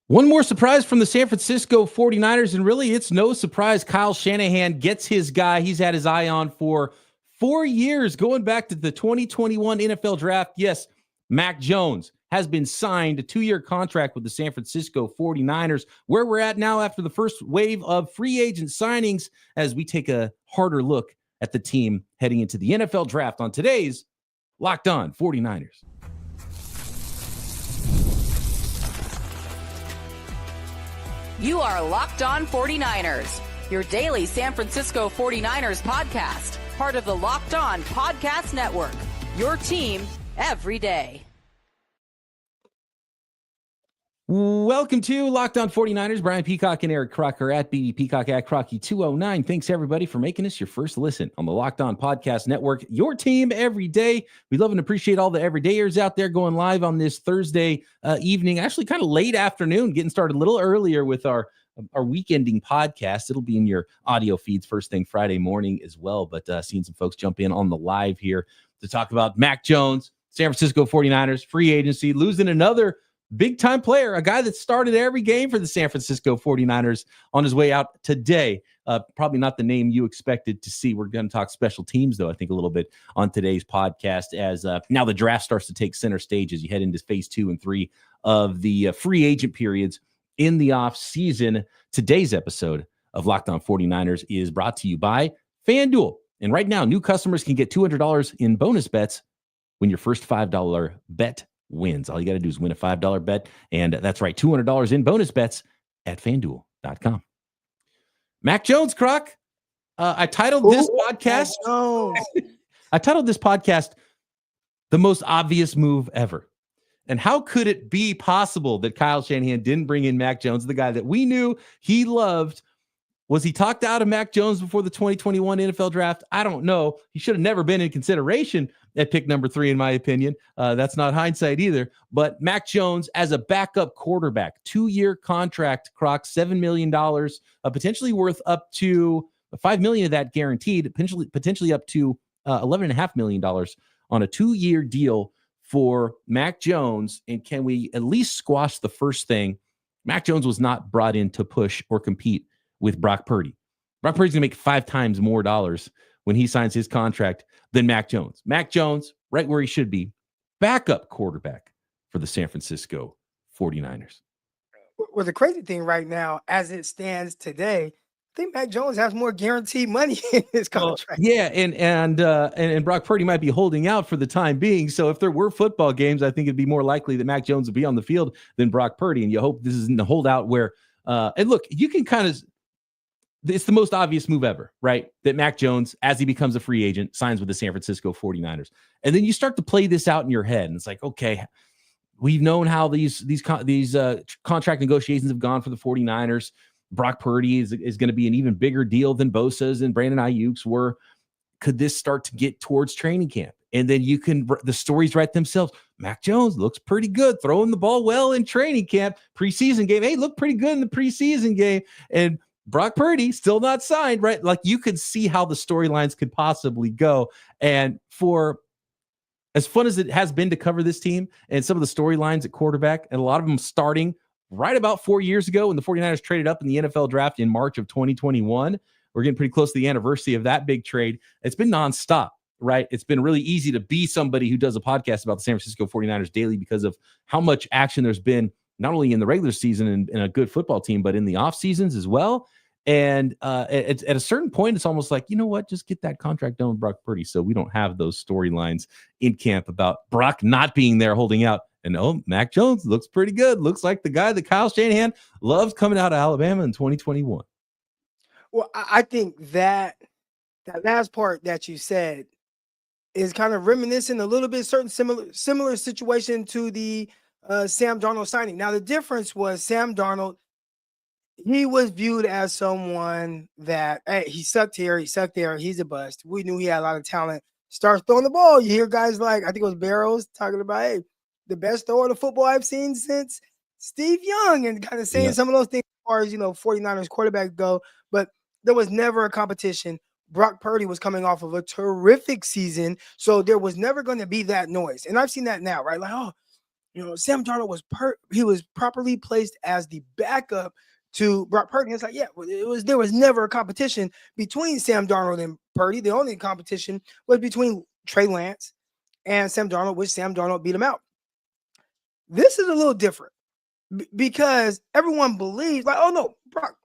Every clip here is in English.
One more surprise from the San Francisco 49ers, and really it's no surprise Kyle Shanahan gets his guy he's had his eye on for 4 years, going back to the 2021 NFL Draft. Yes, Mac Jones has been signed a 2-year contract with the San Francisco 49ers, where we're at now after the first wave of free agent signings as we take a harder look at the team heading into the NFL Draft on today's Locked On 49ers. You are Locked On 49ers, your daily San Francisco 49ers podcast, part of the Locked On Podcast Network, your team every day. Welcome to Locked On 49ers. Brian Peacock and Eric Crocker at BD Peacock at Crocky209. Thanks, everybody, for making us your first listen on the Locked On Podcast Network, your team every day. We love and appreciate all the everydayers out there going live on this Thursday evening, actually kind of late afternoon, getting started a little earlier with our weekending podcast. It'll be in your audio feeds first thing Friday morning as well, but seeing some folks jump in on the live here to talk about Mac Jones, San Francisco 49ers, free agency, losing another big-time player, a guy that started every game for the San Francisco 49ers on his way out today. Probably not the name you expected to see. We're going to talk special teams, though, I think a little bit on today's podcast as now the draft starts to take center stage as you head into phase 2 and 3 of the free agent periods in the off season. Today's episode of Locked On 49ers is brought to you by FanDuel. And right now, new customers can get $200 in bonus bets when your first $5 bet wins. All you got to do is win a $5 bet. And that's right, $200 in bonus bets at FanDuel.com. Mac Jones, Croc. I titled this podcast. I titled this podcast "The Most Obvious Move Ever." And how could it be possible that Kyle Shanahan didn't bring in Mac Jones, the guy that we knew he loved? Was he talked out of Mac Jones before the 2021 NFL Draft? I don't know. He should have never been in consideration at pick number 3, in my opinion. That's not hindsight either. But Mac Jones as a backup quarterback, 2-year contract, Croc, $7 million, potentially worth up to $5 million of that guaranteed, potentially up to $11.5 million on a 2-year deal for Mac Jones. And can we at least squash the first thing? Mac Jones was not brought in to push or compete with Brock Purdy. Brock Purdy's going to make 5 times more dollars when he signs his contract than Mac Jones. Mac Jones, right where he should be, backup quarterback for the San Francisco 49ers. Well, the crazy thing right now, as it stands today, I think Mac Jones has more guaranteed money in his contract. Well, yeah, and Brock Purdy might be holding out for the time being. So if there were football games, I think it'd be more likely that Mac Jones would be on the field than Brock Purdy. And you hope this isn't a holdout where, and look, you can kind of, it's the most obvious move ever, right? That Mac Jones, as he becomes a free agent, signs with the San Francisco 49ers. And then you start to play this out in your head. And it's like, okay, we've known how these contract negotiations have gone for the 49ers. Brock Purdy is going to be an even bigger deal than Bosa's and Brandon Ayuk's were. Could this start to get towards training camp? And then the stories write themselves. Mac Jones looks pretty good, throwing the ball well in training camp, preseason game. Hey, looked pretty good in the preseason game. And Brock Purdy still not signed, right? Like you could see how the storylines could possibly go. And for as fun as it has been to cover this team and some of the storylines at quarterback, and a lot of them starting right about 4 years ago when the 49ers traded up in the NFL draft in March of 2021. We're getting pretty close to the anniversary of that big trade. It's been nonstop, right? It's been really easy to be somebody who does a podcast about the San Francisco 49ers daily because of how much action there's been, not only in the regular season and a good football team, but in the off seasons as well. And at a certain point, it's almost like, you know what, just get that contract done with Brock Purdy so we don't have those storylines in camp about Brock not being there holding out. And Mac Jones looks pretty good. Looks like the guy that Kyle Shanahan loves coming out of Alabama in 2021. Well, I think that last part that you said is kind of reminiscent a little bit, similar situation to the Sam Darnold signing. Now, the difference was Sam Darnold, he was viewed as someone that, hey, he sucked here, he sucked there, he's a bust. We knew he had a lot of talent. Starts throwing the ball. You hear guys like, I think it was Barrows talking about, hey, the best thrower of football I've seen since Steve Young, and kind of saying some of those things as far as, 49ers quarterback go. But there was never a competition. Brock Purdy was coming off of a terrific season, so there was never going to be that noise. And I've seen that now, right? Like, Sam Darnold was properly placed as the backup to Brock Purdy. It's like, yeah, there was never a competition between Sam Darnold and Purdy. The only competition was between Trey Lance and Sam Darnold, which Sam Darnold beat him out. This is a little different because everyone believes, like, oh no, Brock,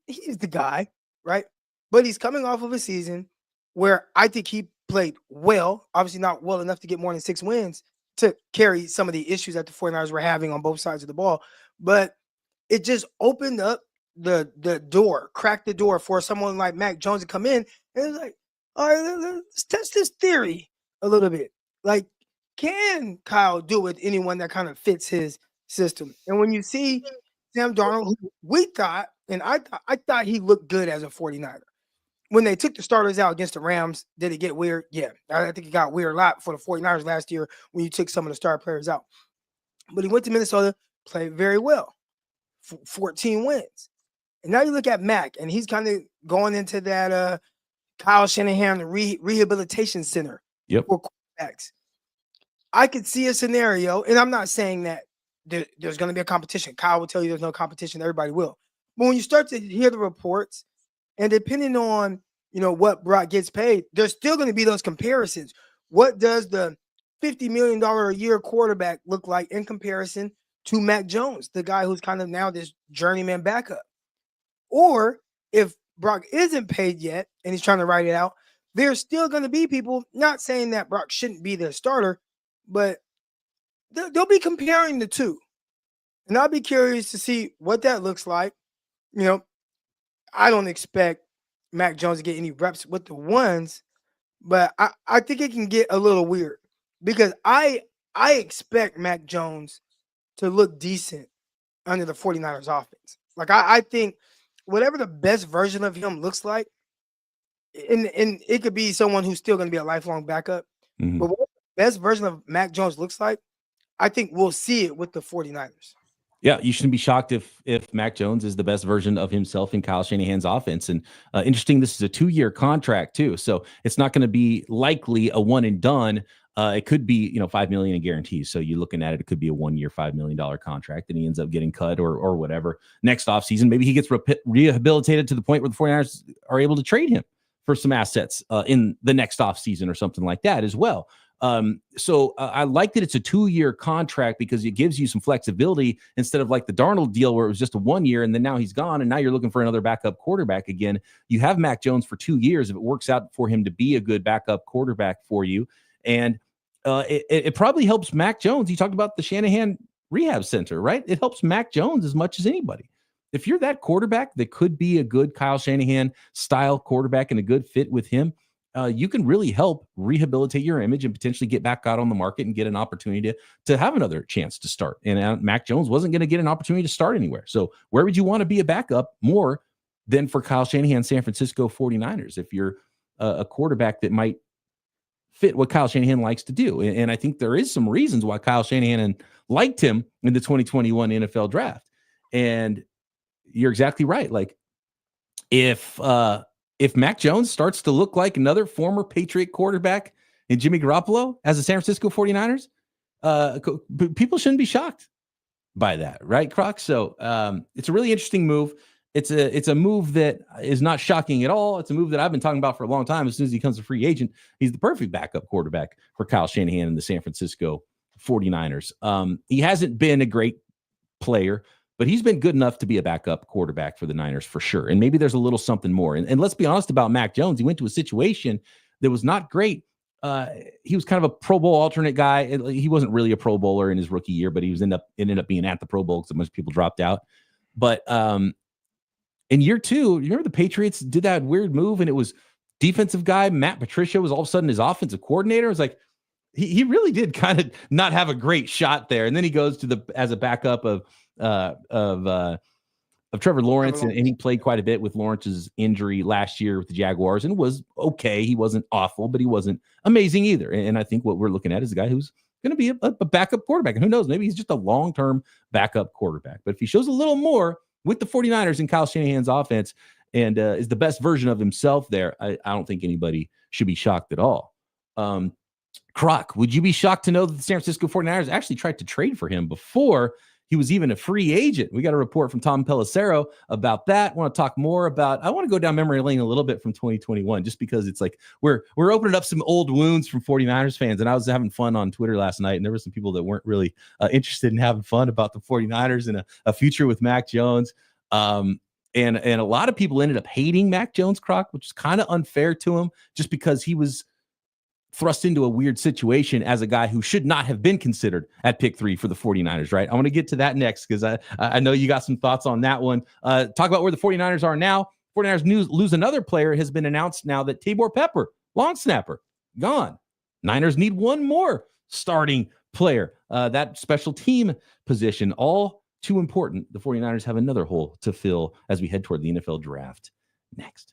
he's the guy, right? But he's coming off of a season where I think he played well, obviously not well enough to get more than 6 wins to carry some of the issues that the 49ers were having on both sides of the ball. But it just opened up the door, cracked the door for someone like Mac Jones to come in. And it's like, all right, let's test this theory a little bit. Like, can Kyle do with anyone that kind of fits his system? And when you see Sam Darnold, who we thought, and I thought he looked good as a 49er. When they took the starters out against the Rams, did it get weird? Yeah, I think it got weird a lot for the 49ers last year when you took some of the star players out. But he went to Minnesota, played very well, 14 wins. And now you look at Mac, and he's kind of going into that Kyle Shanahan rehabilitation center for quarterbacks. I could see a scenario, and I'm not saying that there's going to be a competition. Kyle will tell you there's no competition. Everybody will. But when you start to hear the reports, and depending on, what Brock gets paid, there's still going to be those comparisons. What does the $50 million a year quarterback look like in comparison to Mac Jones, the guy who's kind of now this journeyman backup? Or if Brock isn't paid yet and he's trying to write it out, there's still going to be people not saying that Brock shouldn't be the starter, but they'll be comparing the two. And I'll be curious to see what that looks like. I don't expect Mac Jones to get any reps with the ones, but I think it can get a little weird because I expect Mac Jones to look decent under the 49ers offense. Like, I think whatever the best version of him looks like, and it could be someone who's still going to be a lifelong backup, but whatever the best version of Mac Jones looks like, I think we'll see it with the 49ers. Yeah, you shouldn't be shocked if Mac Jones is the best version of himself in Kyle Shanahan's offense. And interesting, this is a 2-year contract too, so it's not going to be likely a one and done. It could be $5 million in guarantees. So you're looking at it could be a 1-year $5 million contract, and he ends up getting cut or whatever next offseason. Maybe he gets rehabilitated to the point where the 49ers are able to trade him for some assets in the next offseason or something like that as well. So I like that it's a 2-year contract because it gives you some flexibility instead of like the Darnold deal where it was just a 1 year and then now he's gone and now you're looking for another backup quarterback again. You have Mac Jones for 2 years if it works out for him to be a good backup quarterback for you. And it probably helps Mac Jones. You talked about the Shanahan Rehab Center, right? It helps Mac Jones as much as anybody. If you're that quarterback that could be a good Kyle Shanahan style quarterback and a good fit with him, you can really help rehabilitate your image and potentially get back out on the market and get an opportunity to have another chance to start. And Mac Jones wasn't going to get an opportunity to start anywhere. So where would you want to be a backup more than for Kyle Shanahan, San Francisco 49ers, if you're a quarterback that might fit what Kyle Shanahan likes to do? And I think there is some reasons why Kyle Shanahan liked him in the 2021 NFL draft. And you're exactly right. Like if Mac Jones starts to look like another former Patriot quarterback in Jimmy Garoppolo as a San Francisco 49ers, people shouldn't be shocked by that, right, Croc? So it's a really interesting move. It's a move that is not shocking at all. It's a move that I've been talking about for a long time. As soon as he becomes a free agent, he's the perfect backup quarterback for Kyle Shanahan and the San Francisco 49ers. He hasn't been a great player, but he's been good enough to be a backup quarterback for the Niners for sure. And maybe there's a little something more. And let's be honest about Mac Jones. He went to a situation that was not great. He was kind of a Pro Bowl alternate guy. He wasn't really a Pro Bowler in his rookie year, but he was ended up being at the Pro Bowl because a bunch of people dropped out. But in year 2, you remember the Patriots did that weird move, and it was defensive guy Matt Patricia was all of a sudden his offensive coordinator. It was like he really did kind of not have a great shot there. And then he goes to as a backup of Trevor Lawrence, and he played quite a bit with Lawrence's injury last year with the Jaguars and was okay. He wasn't awful, but he wasn't amazing either. And I think what we're looking at is a guy who's going to be a backup quarterback. And who knows, maybe he's just a long-term backup quarterback. But if he shows a little more with the 49ers and Kyle Shanahan's offense and is the best version of himself there, I don't think anybody should be shocked at all. Croc, would you be shocked to know that the San Francisco 49ers actually tried to trade for him before he was even a free agent? We got a report from Tom Pelissero about that. I want to talk more about, I want to go down memory lane a little bit from 2021, just because it's like we're opening up some old wounds from 49ers fans. And I was having fun on Twitter last night, and there were some people that weren't really interested in having fun about the 49ers and a future with Mac Jones. And a lot of people ended up hating Mac Jones, Croc, which is kind of unfair to him, just because he was thrust into a weird situation as a guy who should not have been considered at pick 3 for the 49ers, right? I want to get to that next because I know you got some thoughts on that one. Talk about where the 49ers are now. 49ers lose another player. Has been announced now that Tabor Pepper, long snapper, gone. Niners need one more starting player. That special team position, all too important. The 49ers have another hole to fill as we head toward the NFL draft next.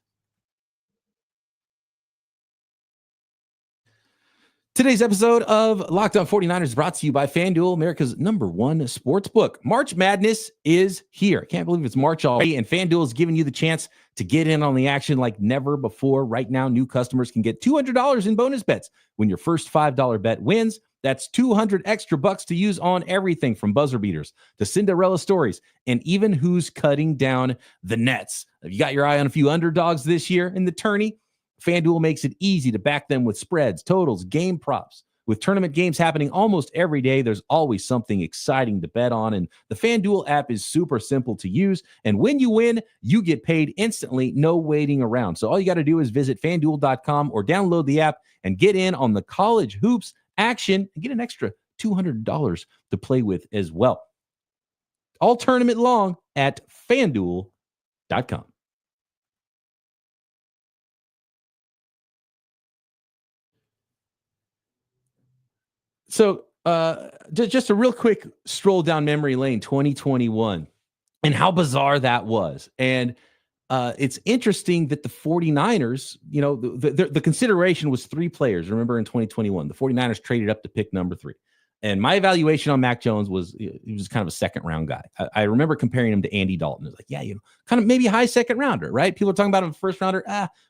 Today's episode of Locked On 49ers is brought to you by FanDuel, America's #1 sports book. March Madness is here. I can't believe it's March already, and FanDuel is giving you the chance to get in on the action like never before. Right now, new customers can get $200 in bonus bets when your first $5 bet wins. That's $200 extra bucks to use on everything from buzzer beaters to Cinderella stories and even who's cutting down the nets. Have you got your eye on a few underdogs this year in the tourney? FanDuel makes it easy to back them with spreads, totals, game props. With tournament games happening almost every day, there's always something exciting to bet on. And the FanDuel app is super simple to use. And when you win, you get paid instantly, no waiting around. So all you got to do is visit FanDuel.com or download the app and get in on the college hoops action and get an extra $200 to play with as well. All tournament long at FanDuel.com. So just a real quick stroll down memory lane, 2021, and how bizarre that was. And it's interesting that the 49ers, you know, the consideration was 3 players. Remember in 2021, the 49ers traded up to pick number 3. And my evaluation on Mac Jones was he was kind of a second round guy. I remember comparing him to Andy Dalton. It was like, yeah, you know, kind of maybe a high second rounder, right? People are talking about him first rounder.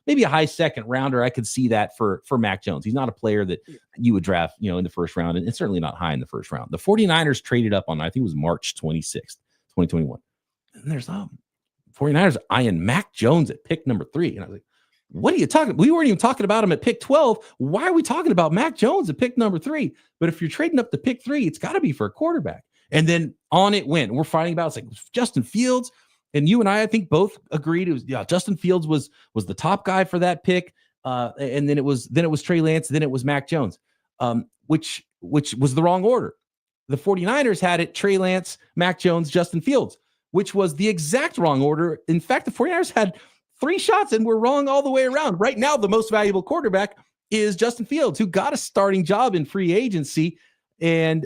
Maybe a high second rounder. I could see that for Mac Jones. He's not a player that you would draft, you know, in the first round, and certainly not high in the first round. The 49ers traded up on, I think it was March 26th, 2021. And there's 49ers eyeing Mac Jones at pick number 3. And I was like, what are you talking? We weren't even talking about him at pick 12. Why are we talking about Mac Jones at pick number 3? But if you're trading up to pick 3, it's got to be for a quarterback. And then on it went. We're fighting about, it's like Justin Fields. And you and I think both agreed it was, Justin Fields was the top guy for that pick. And then it was Trey Lance. Then it was Mac Jones, which was the wrong order. The 49ers had it Trey Lance, Mac Jones, Justin Fields, which was the exact wrong order. In fact, the 49ers had 3 shots and we're wrong all the way around. Right now, the most valuable quarterback is Justin Fields, who got a starting job in free agency and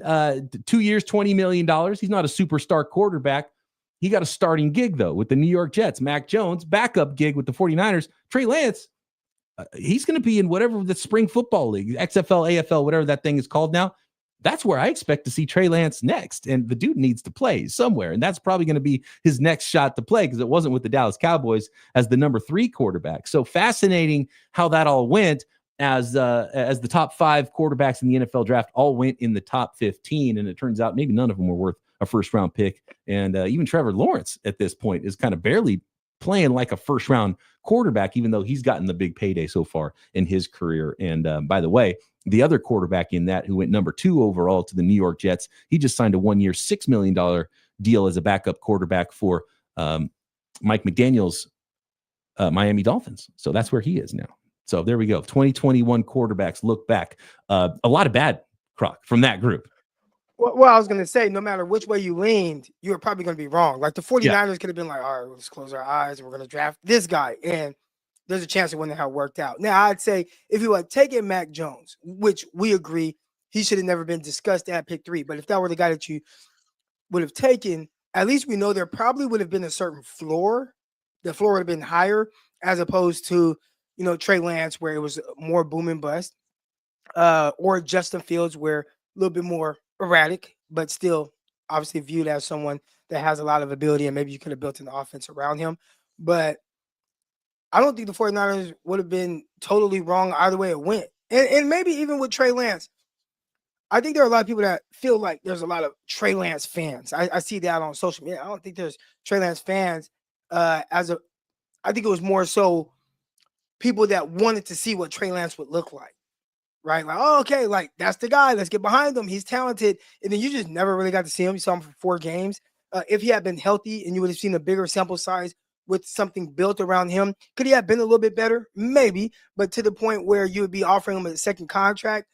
2 years, $20 million. He's not a superstar quarterback. He got a starting gig, though, with the New York Jets. Mac Jones, backup gig with the 49ers. Trey Lance, he's going to be in whatever the spring football league, XFL, AFL, whatever that thing is called now. That's where I expect to see Trey Lance next. And the dude needs to play somewhere. And that's probably going to be his next shot to play because it wasn't with the Dallas Cowboys as the number 3 quarterback. So fascinating how that all went as the top 5 quarterbacks in the NFL draft all went in the top 15. And it turns out maybe none of them were worth a first round pick. And even Trevor Lawrence at this point is kind of barely playing like a first round quarterback, even though he's gotten the big payday so far in his career. And by the way, the other quarterback in that who went number 2 overall to the New York Jets, he just signed a 1-year, $6 million deal as a backup quarterback for Mike McDaniel's Miami Dolphins. So that's where he is now. So there we go. 2021 quarterbacks look back. A lot of bad, Croc, from that group. Well, I was going to say, no matter which way you leaned, you were probably going to be wrong. Like the 49ers could have been like, all right, let's close our eyes. We're going to draft this guy. And there's a chance it wouldn't have worked out. Now, I'd say if you had taken Mac Jones, which we agree he should have never been discussed at pick 3, but if that were the guy that you would have taken, at least we know there probably would have been a certain floor. The floor would have been higher as opposed to, you know, Trey Lance, where it was more boom and bust, or Justin Fields, where a little bit more erratic, but still obviously viewed as someone that has a lot of ability, and maybe you could have built an offense around him. But I don't think the 49ers would have been totally wrong either way it went. And maybe even with Trey Lance, I think there are a lot of people that feel like there's a lot of Trey Lance fans. I see that on social media. I don't think there's Trey Lance fans I think it was more so people that wanted to see what Trey Lance would look like. Right? Like, oh, okay, like that's the guy. Let's get behind him. He's talented. And then you just never really got to see him. You saw him for 4 games. If he had been healthy and you would have seen a bigger sample size with something built around him, could he have been a little bit better? Maybe. But to the point where you would be offering him a second contract,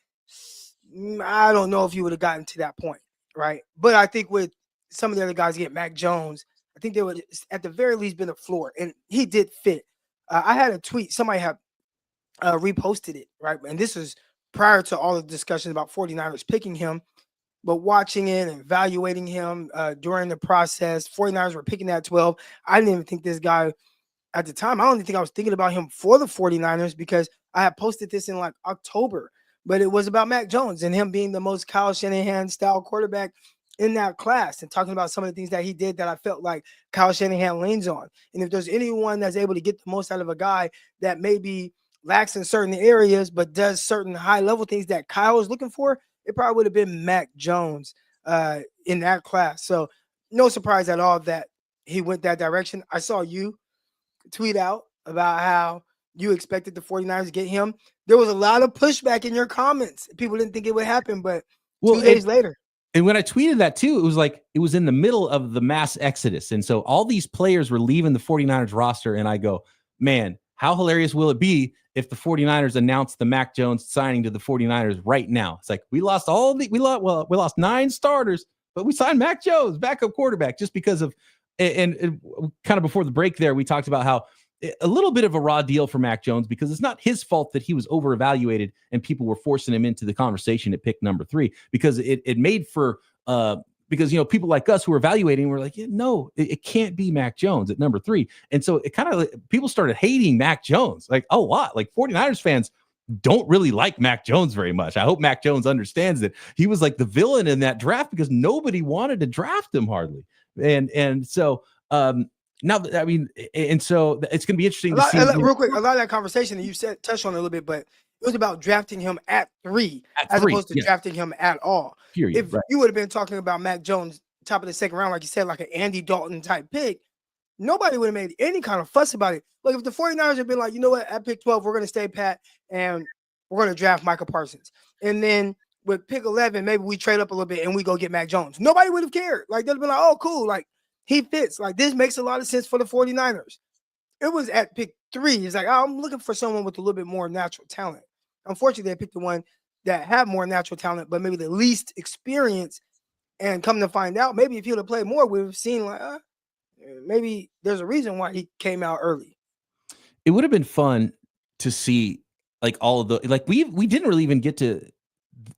I don't know if you would have gotten to that point. Right? But I think with some of the other guys, get Mac Jones, I think there would at the very least been a floor. And he did fit. I had a tweet. Somebody had reposted it. Right? And this is prior to all the discussions about 49ers picking him, but watching it and evaluating him during the process, 49ers were picking at 12. I didn't even think this guy at the time. I don't even think I was thinking about him for the 49ers because I had posted this in like October, but it was about Mac Jones and him being the most Kyle Shanahan style quarterback in that class and talking about some of the things that he did that I felt like Kyle Shanahan leans on. And if there's anyone that's able to get the most out of a guy that maybe lacks in certain areas, but does certain high level things that Kyle was looking for, it probably would have been Mac Jones in that class. So no surprise at all that he went that direction. I saw you tweet out about how you expected the 49ers to get him. There was a lot of pushback in your comments. People didn't think it would happen, but 2 days later. And when I tweeted that too, it was like it was in the middle of the mass exodus. And so all these players were leaving the 49ers roster. And I go, man, how hilarious will it be if the 49ers announced the Mac Jones signing to the 49ers right now? It's like we lost 9 starters, but we signed Mac Jones, backup quarterback, just because of and kind of before the break there, we talked about how a little bit of a raw deal for Mac Jones because it's not his fault that he was over evaluated and people were forcing him into the conversation at pick number 3 because it made for because, people like us who are evaluating were like, no, it can't be Mac Jones at number 3. And so it kind of, people started hating Mac Jones like a lot. Like 49ers fans don't really like Mac Jones very much. I hope Mac Jones understands that he was like the villain in that draft because nobody wanted to draft him hardly. And so now, I mean, and so it's going to be interesting to see. Real quick, a lot of that conversation that you said, touched on a little bit, but it was about drafting him at 3 as opposed to drafting him at all. Period, if you would have been talking about Mac Jones, top of the second round, like you said, like an Andy Dalton type pick, nobody would have made any kind of fuss about it. Like if the 49ers had been like, you know what, at pick 12, we're going to stay pat and we're going to draft Micah Parsons. And then with pick 11, maybe we trade up a little bit and we go get Mac Jones. Nobody would have cared. Like they'd have been like, oh, cool. Like he fits. Like this makes a lot of sense for the 49ers. It was at pick 3. It's like, oh, I'm looking for someone with a little bit more natural talent. Unfortunately, they picked the one that had more natural talent, but maybe the least experience. And come to find out, maybe if he would have played more, we've seen like, maybe there's a reason why he came out early. It would have been fun to see like all of the, like we didn't really even get to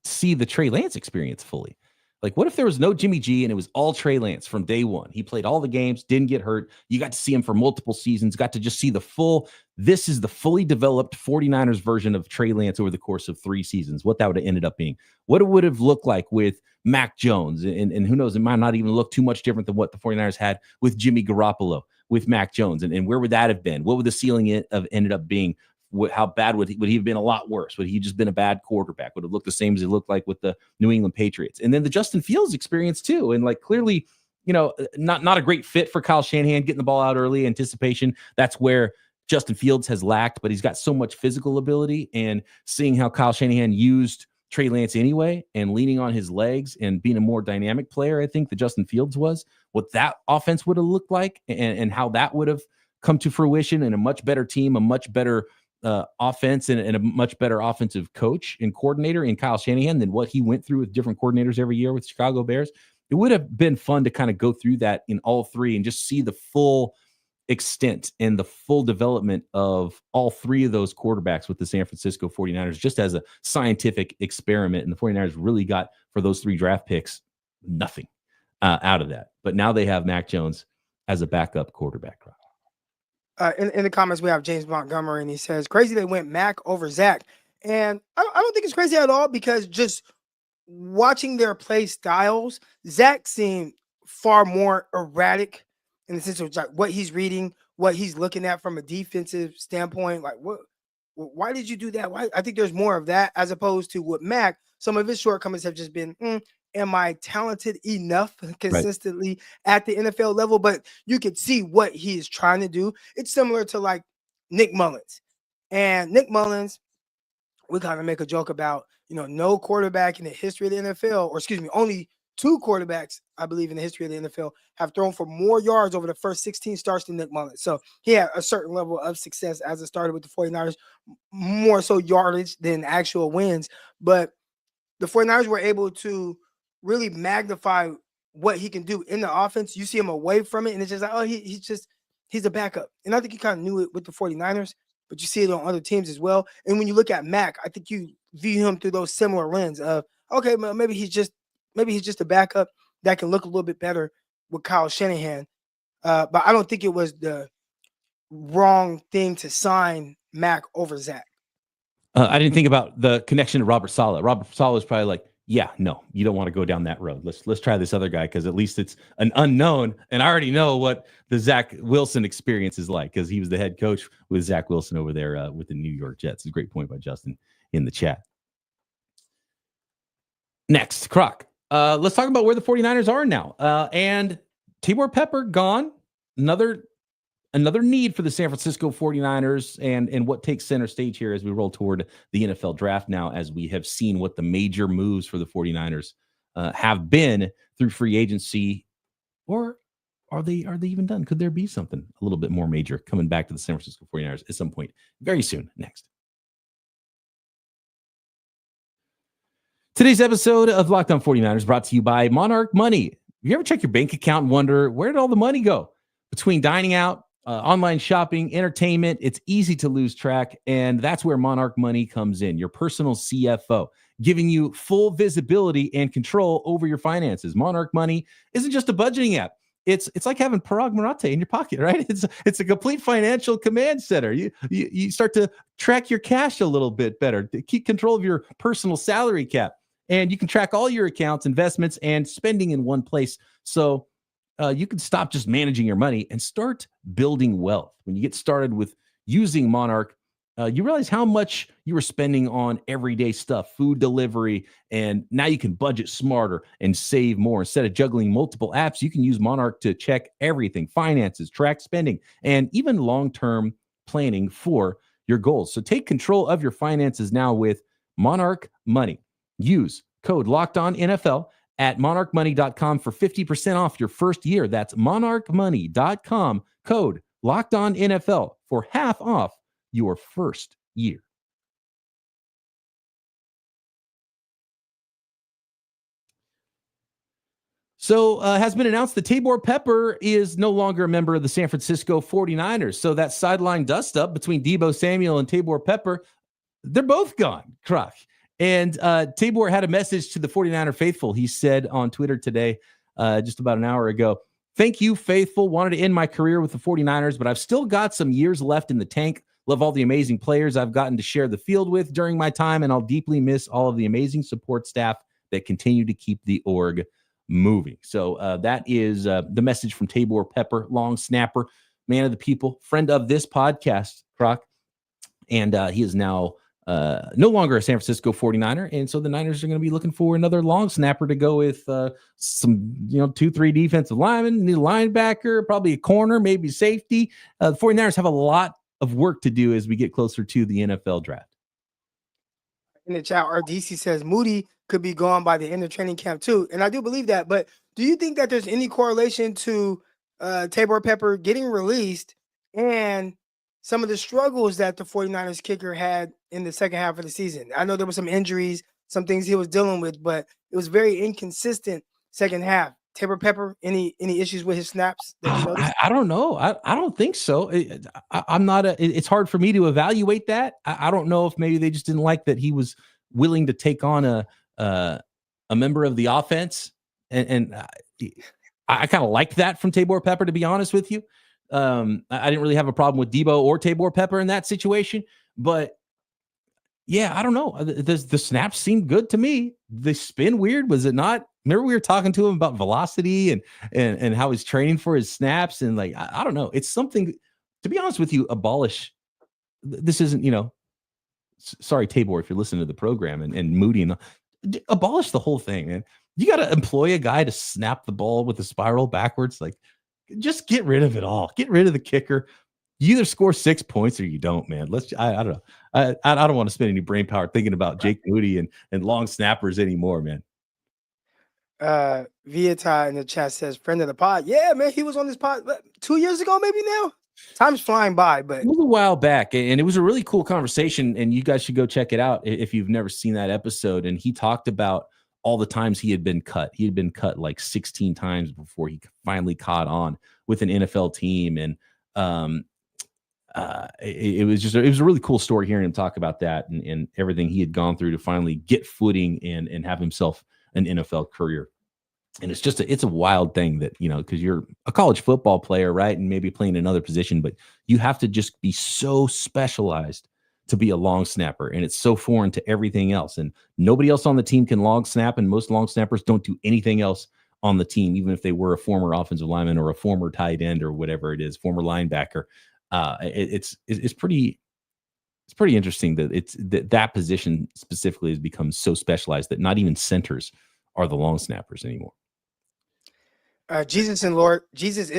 see the Trey Lance experience fully. Like, what if there was no Jimmy G and it was all Trey Lance from day one? He played all the games, didn't get hurt. You got to see him for multiple seasons, got to just see this is the fully developed 49ers version of Trey Lance over the course of 3 seasons, what that would have ended up being, what it would have looked like with Mac Jones. And who knows, it might not even look too much different than what the 49ers had with Jimmy Garoppolo, with Mac Jones. And where would that have been? What would the ceiling have ended up being? How bad would he have been? A lot worse? Would he just been a bad quarterback? Would have looked the same as he looked like with the New England Patriots? And then the Justin Fields experience too. And like clearly, not a great fit for Kyle Shanahan, getting the ball out early, anticipation. That's where Justin Fields has lacked, but he's got so much physical ability. And seeing how Kyle Shanahan used Trey Lance anyway and leaning on his legs and being a more dynamic player, I think that Justin Fields was, what that offense would have looked like and how that would have come to fruition, and a much better team, a much better offense and a much better offensive coach and coordinator in Kyle Shanahan than what he went through with different coordinators every year with Chicago Bears. It would have been fun to kind of go through that in all 3 and just see the full extent and the full development of all 3 of those quarterbacks with the San Francisco 49ers, just as a scientific experiment. And the 49ers really got, for those 3 draft picks, nothing out of that. But now they have Mac Jones as a backup quarterback. In the comments, we have James Montgomery, and he says, crazy they went Mac over Zach. And I don't think it's crazy at all, because just watching their play styles, Zach seemed far more erratic in the sense of like what he's reading, what he's looking at from a defensive standpoint. Like why did you do that? Why? I think there's more of that as opposed to with Mac. Some of his shortcomings have just been, am I talented enough consistently at the NFL level? But you could see what he is trying to do. It's similar to like Nick Mullins. And Nick Mullins, we kind of make a joke about, no quarterback in the history of the NFL, or excuse me, only 2 quarterbacks, I believe, in the history of the NFL have thrown for more yards over the first 16 starts than Nick Mullins. So he had a certain level of success as a starter with the 49ers, more so yardage than actual wins. But the 49ers were able to really magnify what he can do in the offense. You see him away from it, and it's just like, oh, he's a backup. And I think he kind of knew it with the 49ers, but you see it on other teams as well. And when you look at Mac, I think you view him through those similar lens of, okay, maybe he's just a backup that can look a little bit better with Kyle Shanahan. But I don't think it was the wrong thing to sign Mac over Zach. I didn't think about the connection to Robert Saleh. Robert Saleh was probably like, yeah, no, you don't want to go down that road. Let's try this other guy because at least it's an unknown. And I already know what the Zach Wilson experience is like because he was the head coach with Zach Wilson over there with the New York Jets. It's a great point by Justin in the chat. Next, Croc. Let's talk about where the 49ers are now. And Tabor Pepper gone. Another need for the San Francisco 49ers and what takes center stage here as we roll toward the NFL draft now, as we have seen what the major moves for the 49ers have been through free agency. Or are they even done? Could there be something a little bit more major coming back to the San Francisco 49ers at some point very soon? Next. Today's episode of Locked On 49ers brought to you by Monarch Money. You ever check your bank account and wonder, where did all the money go? Between dining out, online shopping, entertainment, it's easy to lose track, and that's where Monarch Money comes in, your personal CFO, giving you full visibility and control over your finances. Monarch Money isn't just a budgeting app. It's like having Parag Marathe in your pocket, right? It's a complete financial command center. You start to track your cash a little bit better, to keep control of your personal salary cap. And you can track all your accounts, investments, and spending in one place. So you can stop just managing your money and start building wealth. When you get started with using Monarch, you realize how much you were spending on everyday stuff, food delivery, and now you can budget smarter and save more. Instead of juggling multiple apps, you can use Monarch to check everything, finances, track spending, and even long-term planning for your goals. So take control of your finances now with Monarch Money. Use code LOCKEDONNFL at monarchmoney.com for 50% off your first year. That's monarchmoney.com, code LOCKEDONNFL for half off your first year. So has been announced that Tabor Pepper is no longer a member of the San Francisco 49ers. So that sideline dust up between Deebo Samuel and Tabor Pepper, they're both gone, Croc. And Tabor had a message to the 49er faithful. He said on Twitter today, just about an hour ago, "Thank you, faithful. Wanted to end my career with the 49ers, but I've still got some years left in the tank. Love all the amazing players I've gotten to share the field with during my time, and I'll deeply miss all of the amazing support staff that continue to keep the org moving." So that is the message from Tabor Pepper, long snapper, man of the people, friend of this podcast, Croc. And he is now no longer a San Francisco 49er. And so the Niners are going to be looking for another long snapper to go with some, 2-3 defensive linemen, new linebacker, probably a corner, maybe safety. The 49ers have a lot of work to do as we get closer to the NFL draft. In the chat, RDC says Moody could be gone by the end of training camp too. And I do believe that. But do you think that there's any correlation to Tabor Pepper getting released and some of the struggles that the 49ers kicker had in the second half of the season? I know there were some injuries, some things he was dealing with, but it was very inconsistent second half. Tabor Pepper, any issues with his snaps that you noticed? I don't know. I don't think so. I'm not it's hard for me to evaluate that. I don't know if maybe they just didn't like that he was willing to take on a member of the offense. And I kind of like that from Tabor Pepper, to be honest with you. I didn't really have a problem with Deebo or Tabor Pepper in that situation, but yeah, I don't know. The snaps seemed good to me. The spin weird, was it not? Remember we were talking to him about velocity and how he's training for his snaps, and like I don't know. It's something, to be honest with you, abolish. This isn't, sorry, Tabor, if you're listening to the program and Moody, and abolish the whole thing, man. You got to employ a guy to snap the ball with a spiral backwards. Like, just get rid of it all. Get rid of the kicker. You either score 6 points or you don't, man. I don't know. I don't want to spend any brain power thinking about Jake Moody and long snappers anymore, man. Vieta in the chat says, friend of the pod. Yeah, man, he was on this pod 2 years ago, maybe now. Time's flying by, but it was a while back, and it was a really cool conversation, and you guys should go check it out if you've never seen that episode. And he talked about all the times he had been cut. He had been cut like 16 times before he finally caught on with an NFL team. And it was a really cool story hearing him talk about that and everything he had gone through to finally get footing and have himself an NFL career. And it's a wild thing that, because you're a college football player, right? And maybe playing another position, but you have to just be so specialized to be a long snapper. And it's so foreign to everything else. And nobody else on the team can long snap. And most long snappers don't do anything else on the team, even if they were a former offensive lineman or a former tight end or whatever it is, former linebacker. It's pretty interesting that that position specifically has become so specialized that not even centers are the long snappers anymore. Jesus is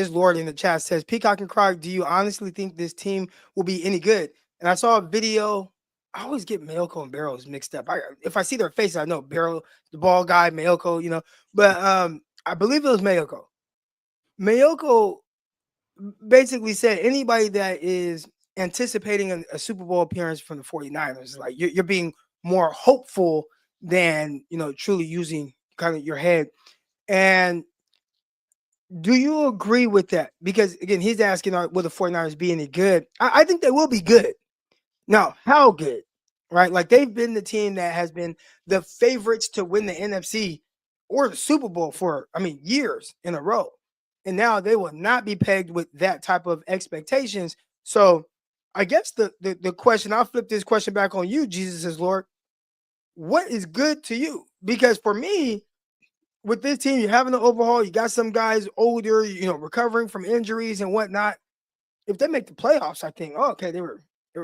Lord in the chat says, Peacock and Croc, do you honestly think this team will be any good? And I saw a video. I always get Mayoko and Barrows mixed up. If I see their faces, I know Barrow, the ball guy, Mayoko, but I believe it was Mayoko. Mayoko basically said anybody that is anticipating a Super Bowl appearance from the 49ers, like you're being more hopeful than, truly using kind of your head. And do you agree with that? Because again, he's asking, will the 49ers be any good? I think they will be good. Now, how good, right? Like they've been the team that has been the favorites to win the NFC or the Super Bowl for, years in a row. And now they will not be pegged with that type of expectations. So I guess the question, I'll flip this question back on you, Jesus is Lord. What is good to you? Because for me, with this team, you're having an overhaul. You got some guys older, recovering from injuries and whatnot. If they make the playoffs, I think, okay, they were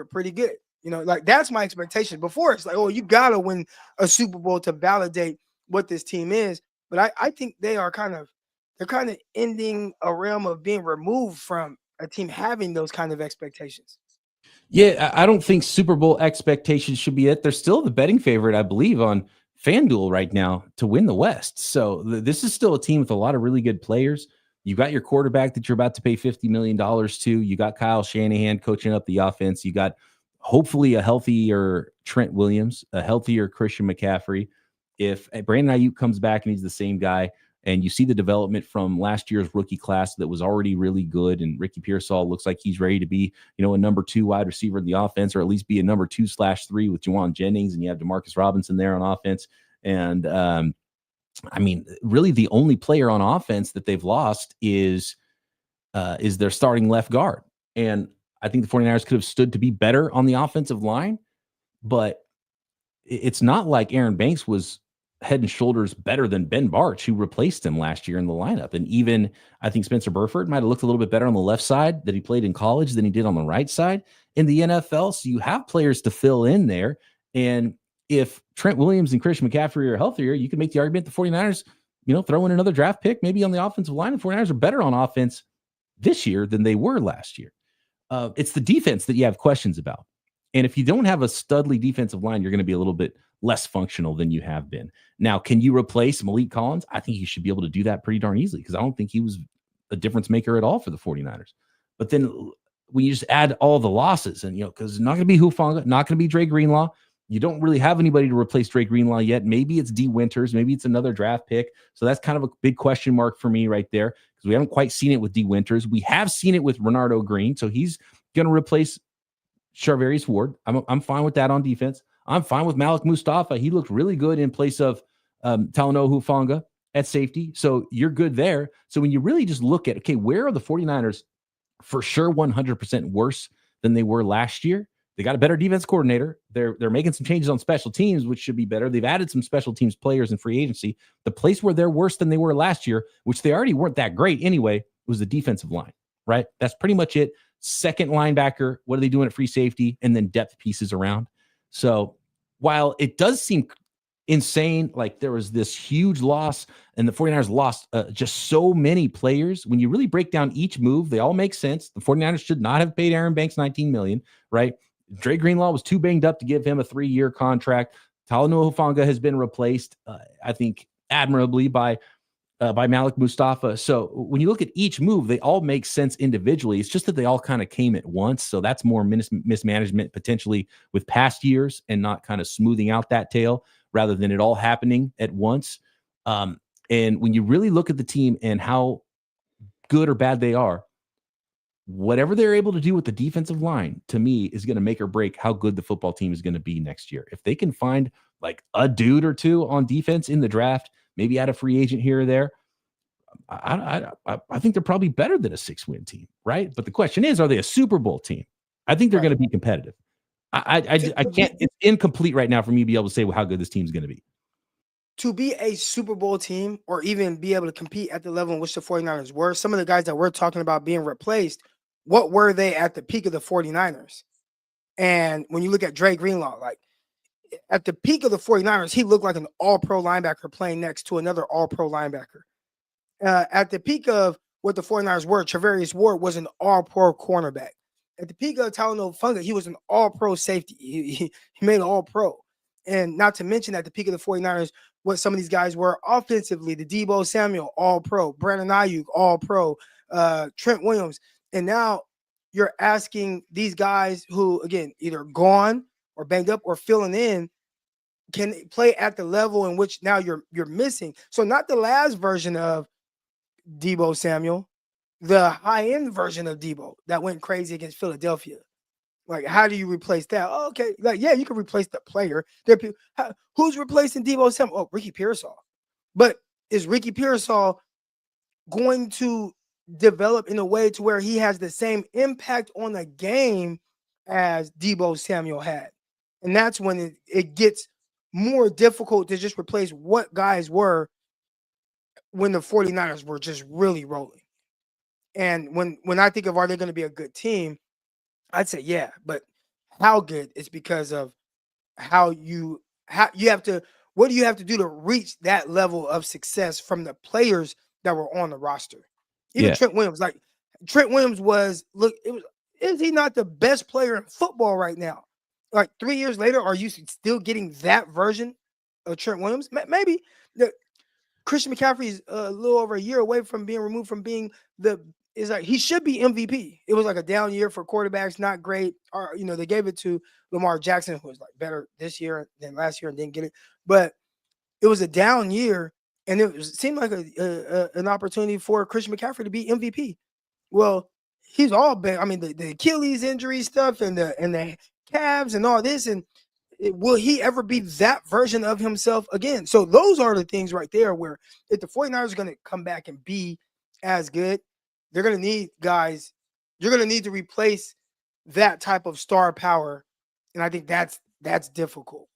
pretty good. Like that's my expectation. Before it's like, oh, you gotta win a Super Bowl to validate what this team is. But I think they're kind of ending a realm of being removed from a team having those kind of expectations. Yeah, I don't think Super Bowl expectations should be it. They're still the betting favorite, I believe, on FanDuel right now to win the West. So this is still a team with a lot of really good players. You got your quarterback that you're about to pay $50 million to. You got Kyle Shanahan coaching up the offense. You got hopefully a healthier Trent Williams, a healthier Christian McCaffrey. If Brandon Ayuk comes back and he's the same guy, and you see the development from last year's rookie class that was already really good, and Ricky Pearsall looks like he's ready to be, a number 2 wide receiver in the offense, or at least be a number 2/3 with Juwan Jennings, and you have Demarcus Robinson there on offense. And really the only player on offense that they've lost is their starting left guard. And I think the 49ers could have stood to be better on the offensive line, but it's not like Aaron Banks was head and shoulders better than Ben Bartch, who replaced him last year in the lineup. And even I think Spencer Burford might have looked a little bit better on the left side that he played in college than he did on the right side in the NFL. So you have players to fill in there. And if Trent Williams and Christian McCaffrey are healthier, you can make the argument the 49ers, throw in another draft pick, maybe on the offensive line. The 49ers are better on offense this year than they were last year. It's the defense that you have questions about. And if you don't have a studly defensive line, you're going to be a little bit less functional than you have been. Now, can you replace Malik Collins? I think you should be able to do that pretty darn easily, because I don't think he was a difference maker at all for the 49ers. But then when you just add all the losses, and because it's not going to be Hufanga, not going to be Dre Greenlaw. You don't really have anybody to replace Dre Greenlaw yet. Maybe it's D Winters. Maybe it's another draft pick. So that's kind of a big question mark for me right there, because we haven't quite seen it with D Winters. We have seen it with Renardo Green. So he's going to replace Charvarius Ward. I'm fine with that on defense. I'm fine with Malik Mustafa. He looked really good in place of Talanoa Hufanga at safety. So you're good there. So when you really just look at, okay, where are the 49ers for sure 100% worse than they were last year? They got a better defense coordinator. They're making some changes on special teams, which should be better. They've added some special teams players in free agency. The place where they're worse than they were last year, which they already weren't that great anyway, was the defensive line, right? That's pretty much it. Second linebacker, what are they doing at free safety? And then depth pieces around. So while it does seem insane, like there was this huge loss and the 49ers lost just so many players, when you really break down each move, they all make sense. The 49ers should not have paid Aaron Banks $19 million, right? Dre Greenlaw was too banged up to give him a 3-year contract. Talanoa Hufanga has been replaced, I think, admirably by Malik Mustafa. So when you look at each move, they all make sense individually. It's just that they all kind of came at once. So that's more mismanagement potentially with past years and not kind of smoothing out that tail rather than it all happening at once. And when you really look at the team and how good or bad they are, whatever they're able to do with the defensive line, to me, is going to make or break how good the football team is going to be next year. If they can find like a dude or two on defense in the draft, maybe add a free agent here or there, I think they're probably better than a 6-win team, right? But the question is, are they a Super Bowl team? I think they're going to be competitive. I can't. It's incomplete right now for me to be able to say how good this team's going to be. To be a Super Bowl team or even be able to compete at the level in which the 49ers were, some of the guys that we're talking about being replaced, what were they at the peak of the 49ers? And when you look at Dre Greenlaw, like at the peak of the 49ers, he looked like an all-pro linebacker playing next to another all-pro linebacker. At the peak of what the 49ers were, Travarius Ward was an all-pro cornerback. At the peak of Talanoa Hufanga, he was an all-pro safety. He made an all-pro. And not to mention at the peak of the 49ers, what some of these guys were offensively, the Deebo Samuel, all-pro, Brandon Ayuk, all-pro, Trent Williams. And now you're asking these guys who, again, either gone or banged up or filling in, can play at the level in which now you're missing. So not the last version of Deebo Samuel, the high-end version of Deebo that went crazy against Philadelphia. Like, how do you replace that? Oh, okay, like, yeah, you can replace the player. Who's replacing Deebo Samuel? Oh, Ricky Pearsall. But is Ricky Pearsall going to develop in a way to where he has the same impact on the game as Deebo Samuel had? And that's when it gets more difficult to just replace what guys were when the 49ers were just really rolling. And when I think of, are they going to be a good team? I'd say, yeah, but how good is because of how you have to, what do you have to do to reach that level of success from the players that were on the roster? Even Trent Williams, like Trent Williams is he not the best player in football right now? Like 3 years later, are you still getting that version of Trent Williams? Maybe Christian McCaffrey is a little over a year away from being removed from being he should be MVP. It was like a down year for quarterbacks, not great. Or, they gave it to Lamar Jackson, who was like better this year than last year and didn't get it. But it was a down year, and it seemed like an opportunity for Christian McCaffrey to be MVP. Well, he's all bad. I mean, the Achilles injury stuff and the calves and all this, and will he ever be that version of himself again? So those are the things right there where if the 49ers are going to come back and be as good, they're going to need guys. You're going to need to replace that type of star power. And I think that's difficult.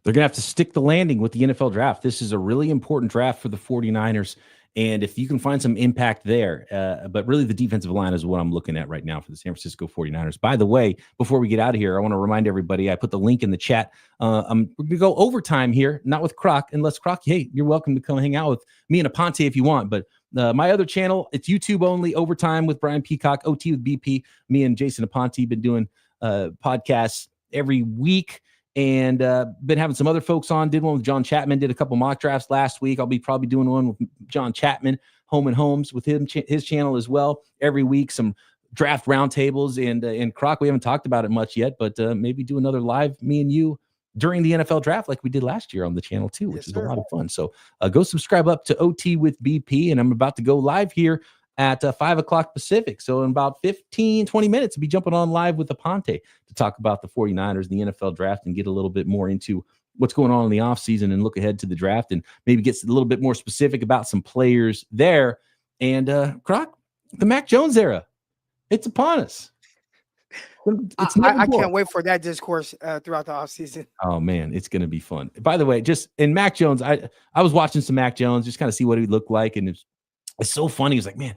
They're going to have to stick the landing with the NFL draft. This is a really important draft for the 49ers. And if you can find some impact there, but really the defensive line is what I'm looking at right now for the San Francisco 49ers. By the way, before we get out of here, I want to remind everybody, I put the link in the chat. We're going to go overtime here, not with Croc, unless Croc, hey, you're welcome to come hang out with me and Aponte if you want. But my other channel, it's YouTube only, Overtime with Brian Peacock, OT with BP. Me and Jason Aponte been doing podcasts every week. And been having some other folks on. Did one with John Chapman. Did a couple mock drafts last week. I'll be probably doing one with John Chapman, Home and Homes, with his channel as well. Every week, some draft roundtables. And Croc, we haven't talked about it much yet, but maybe do another live, me and you, during the NFL draft like we did last year on the channel too, which is a lot of fun. So go subscribe up to OT with BP. And I'm about to go live here at 5 o'clock Pacific. So in about 15, 20 minutes, I'll be jumping on live with Aponte to talk about the 49ers and the NFL draft and get a little bit more into what's going on in the offseason and look ahead to the draft and maybe get a little bit more specific about some players there. And Croc, the Mac Jones era, it's upon us. I can't wait for that discourse throughout the offseason. Oh, man, it's going to be fun. By the way, just in Mac Jones, I was watching some Mac Jones, just kind of see what he looked like. And it's so funny. It's like, man,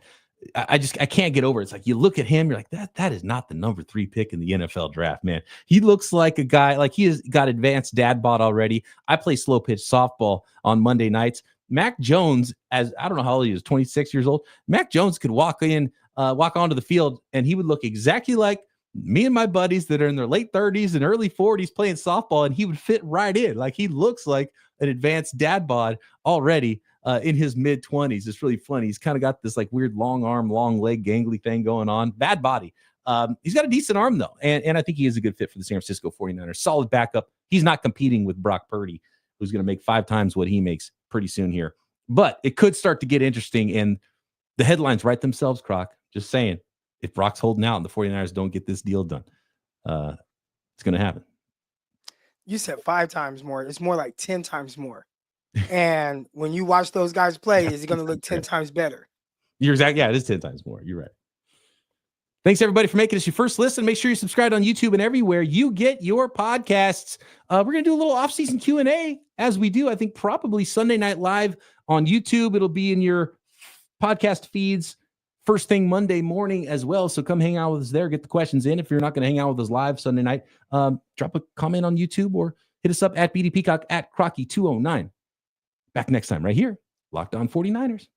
I can't get over it. It's like you look at him, you're like, that is not the number 3 pick in the NFL draft, man. He looks like a guy, like he has got advanced dad bod already. I play slow pitch softball on Monday nights. Mac Jones, as I don't know how old he is, 26 years old. Mac Jones could walk onto the field, and he would look exactly like me and my buddies that are in their late 30s and early 40s playing softball, and he would fit right in. Like he looks like an advanced dad bod already in his mid 20s. It's really funny. He's kind of got this like weird long arm, long leg, gangly thing going on. Bad body. He's got a decent arm though. And I think he is a good fit for the San Francisco 49ers. Solid backup. He's not competing with Brock Purdy, who's going to make 5 times what he makes pretty soon here. But it could start to get interesting, and the headlines write themselves, Croc. Just saying, if Brock's holding out and the 49ers don't get this deal done, it's going to happen. You said 5 times more. It's more like 10 times more. And when you watch those guys play, is it going to look 10 times better? You're exactly. Yeah, it is 10 times more. You're right. Thanks, everybody, for making us your first listen. Make sure you subscribe on YouTube and everywhere you get your podcasts. We're going to do a little off-season Q&A as we do. I think probably Sunday Night Live on YouTube. It'll be in your podcast feeds first thing Monday morning as well. So come hang out with us there. Get the questions in. If you're not going to hang out with us live Sunday night, drop a comment on YouTube or hit us up at BD Peacock at Crocky209. Back next time right here, Locked On 49ers.